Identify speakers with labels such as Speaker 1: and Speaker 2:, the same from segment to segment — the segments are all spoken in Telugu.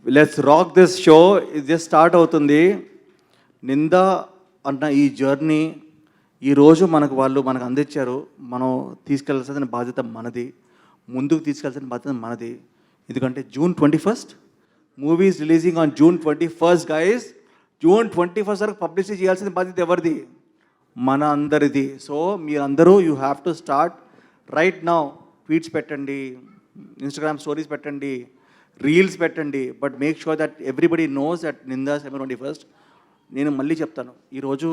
Speaker 1: Let's rock this show. ఇది జస్ట్ స్టార్ట్ అవుతుంది. నింద అన్న ఈ జర్నీ ఈరోజు మనకు అందించారు. మనం తీసుకెళ్లాల్సిన బాధ్యత మనది, ముందుకు తీసుకెళ్లాల్సిన బాధ్యత మనది. ఎందుకంటే June 21st movie is releasing on June 21st guys. June 21st వరకు పబ్లిసిటీ చేయాల్సిన బాధ్యత ఎవరిది? మన అందరిది. సో మీరందరూ you have to start right now. Tweets పెట్టండి, ఇన్స్టాగ్రామ్ స్టోరీస్ పెట్టండి, రీల్స్ పెట్టండి, but make sure that everybody knows that Nindha September 21st. నేను మళ్ళీ చెప్తాను, ఈరోజు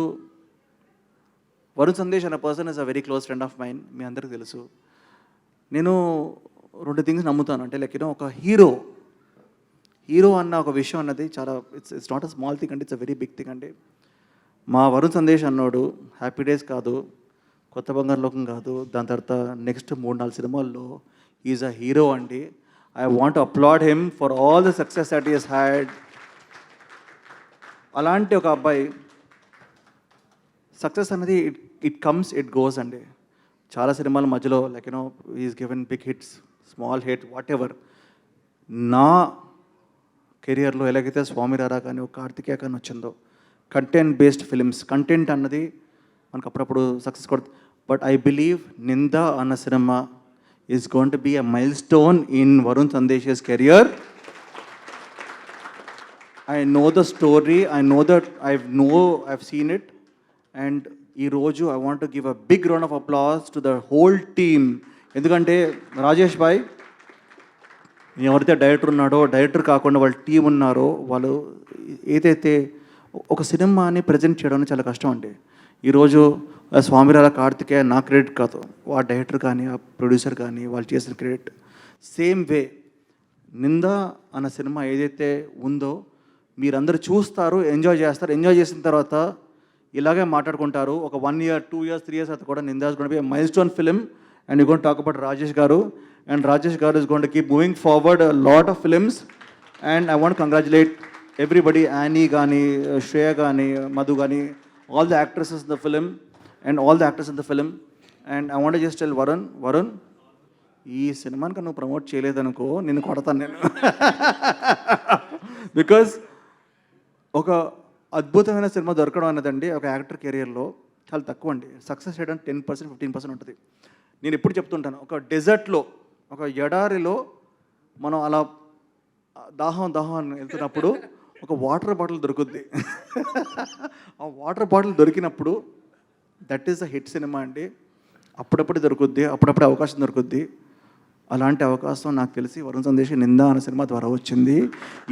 Speaker 1: వరుణ్ సందేశ్ అనే person is a very close friend of mine. మీ అందరికీ తెలుసు. నేను 2 థింగ్స్ నమ్ముతాను. అంటే లైక్ ఒక హీరో అన్న ఒక విషయం అన్నది చాలా it's not a small thing అండి, it's a very big thing అండి. మా వరుణ్ సందేశ్ అన్నోడు హ్యాపీ డేస్ కాదు, కొత్త బంగారు లోకం కాదు, దాని తర్వాత నెక్స్ట్ 3-4 సినిమాల్లో ఈజ్ అ హీరో అండి. I want to applaud him for all the success that he has had. అలాంటి ఒక అబ్బాయి సక్సెస్ అనేది ఇట్ కమ్స్ ఇట్ గోస్ అండి. చాలా సినిమాల మధ్యలో like is given big hits, small hit, whatever. నా కెరియర్లో ఎలాగైతే స్వామిరారా కానీ కార్తికేయ కానీ వచ్చిందో, కంటెంట్ బేస్డ్ ఫిలిమ్స్, కంటెంట్ అన్నది మనకు అప్పుడప్పుడు సక్సెస్ కొడుతుంది. బట్ ఐ బిలీవ్ నిందా అన్న సినిమా is going to be a milestone in Varun Sandesh career. I know the story, I know that I've seen it, and ఈరోజు I want to give a big round of applause to the whole team. ఎందుకంటే రాజేష్ భాయ్ ఎవరైతే డైరెక్టర్ ఉన్నాడో, డైరెక్టర్ కాకుండా వాళ్ళ టీం ఉన్నారో, వాళ్ళు ఏదైతే ఒక సినిమాని ప్రజెంట్ చేయడం చాలా కష్టం అండి. ఈరోజు స్వామిరాల కార్తికేయ నా క్రెడిట్ కాదు, ఆ డైరెక్టర్ కానీ ఆ ప్రొడ్యూసర్ కానీ వాళ్ళు చేసిన క్రెడిట్. సేమ్ వే నిందా అన్న సినిమా ఏదైతే ఉందో మీరందరూ చూస్తారు, ఎంజాయ్ చేస్తారు. ఎంజాయ్ చేసిన తర్వాత ఇలాగే మాట్లాడుకుంటారు. ఒక 1 year, 2 years, 3 years తర్వాత కూడా Nindha is going to be a milestone film. And you going to talk about Rajesh గారు. అండ్ రాజేష్ గారు is going to keep moving forward a lot of films. And I want congratulate everybody, Annie కానీ, శ్రేయ కానీ, మధు కానీ, all the actresses in the film and all the actors in the film. And I want just tell Varun, ఈ సినిమాని నువ్వు ప్రమోట్ చేయలేదనుకో నిన్ను కొడతాను నేను. బికాజ్ ఒక అద్భుతమైన సినిమా దొరకడం అన్నదండి ఒక యాక్టర్ కెరియర్లో చాలా తక్కువ అండి. సక్సెస్ చేయడం 10%, 15% ఉంటుంది. నేను ఎప్పుడు చెప్తుంటాను, ఒక డెజర్ట్లో, ఒక ఎడారిలో మనం అలా దాహం అని వెళ్తున్నప్పుడు ఒక వాటర్ బాటిల్ దొరుకుద్ది. ఆ వాటర్ బాటిల్ దొరికినప్పుడు దట్ ఈస్ అ హిట్ సినిమా అండి. అప్పుడప్పుడు దొరుకుద్ది, అప్పుడప్పుడు అవకాశం దొరుకుద్ది. అలాంటి అవకాశం నాకు తెలిసి వరుణ్ సందేశ్ నిందా అనే సినిమా ద్వారా వచ్చింది.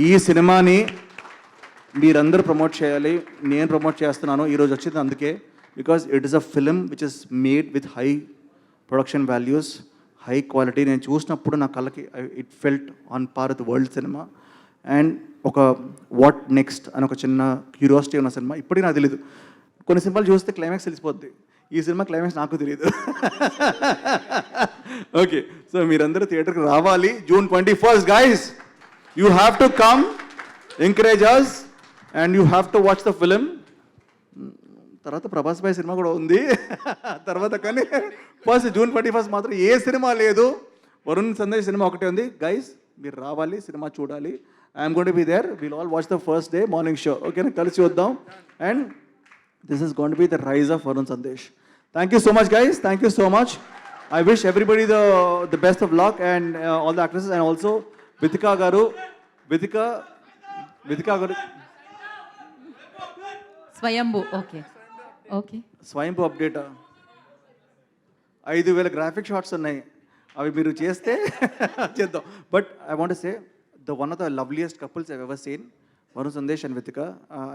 Speaker 1: ఈ సినిమాని మీరందరూ ప్రమోట్ చేయాలి, నేను ప్రమోట్ చేస్తున్నాను. ఈరోజు వచ్చింది అందుకే, because it is a film which is made with high production values, high quality. నేను చూసినప్పుడు నా కళ్ళకి it felt on par with world cinema. And ఒక వాట్ నెక్స్ట్ అని ఒక చిన్న క్యూరియాసిటీ ఉన్న సినిమా. ఇప్పటికీ నాకు తెలియదు, కొన్ని సినిమాలు చూస్తే క్లైమాక్స్ తెలిసిపోద్ది, ఈ సినిమా క్లైమాక్స్ నాకు తెలియదు. ఓకే, సో మీరందరూ థియేటర్కి రావాలి. June 21st guys, you have to come, encourage us and you have to watch the film. తర్వాత ప్రభాస్ భాయ్ సినిమా కూడా ఉంది తర్వాత. కానీ ఫస్ట్ June 21st మాత్రం ఏ సినిమా లేదు, వరుణ్ సందేశ్ సినిమా ఒకటే ఉంది. గైస్ మీరు రావాలి, సినిమా చూడాలి. I'm going to be there. Will all watch the first day morning show. ఓకేనా, కలిసి వద్దాం. And this is going to be the rise of Varun Sandesh. Thank you so much guys, thank you so much. I wish everybody the best of luck and all the actresses. And also Vithika garu
Speaker 2: Swayambhu. Okay
Speaker 1: Swayambhu update 5,000 graphic shots ఉన్నాయి, అవి మీరు చేస్తే చేద్దాం. But I want say one of the loveliest couples I've ever seen, Varun Sandesh and Vithika.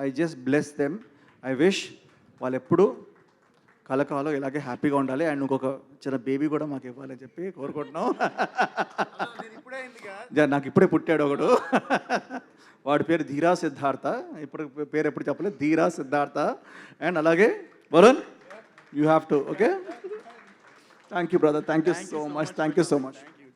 Speaker 1: I just bless them. I wish వాళ్ళు ఎప్పుడు కలకాలం ఇలాగే హ్యాపీగా ఉండాలి. అండ్ ఇంకొక చిన్న బేబీ కూడా మాకు ఇవ్వాలని చెప్పి కోరుకుంటున్నాం. నాకు ఇప్పుడే పుట్టాడు ఒకడు, వాడి పేరు ధీరా సిద్ధార్థ. ఇప్పుడు పేరు ఎప్పుడు చెప్పలేదు, ధీరా సిద్ధార్థ. అండ్ అలాగే Varun, you have to. Okay, thank you brother, thank you so much.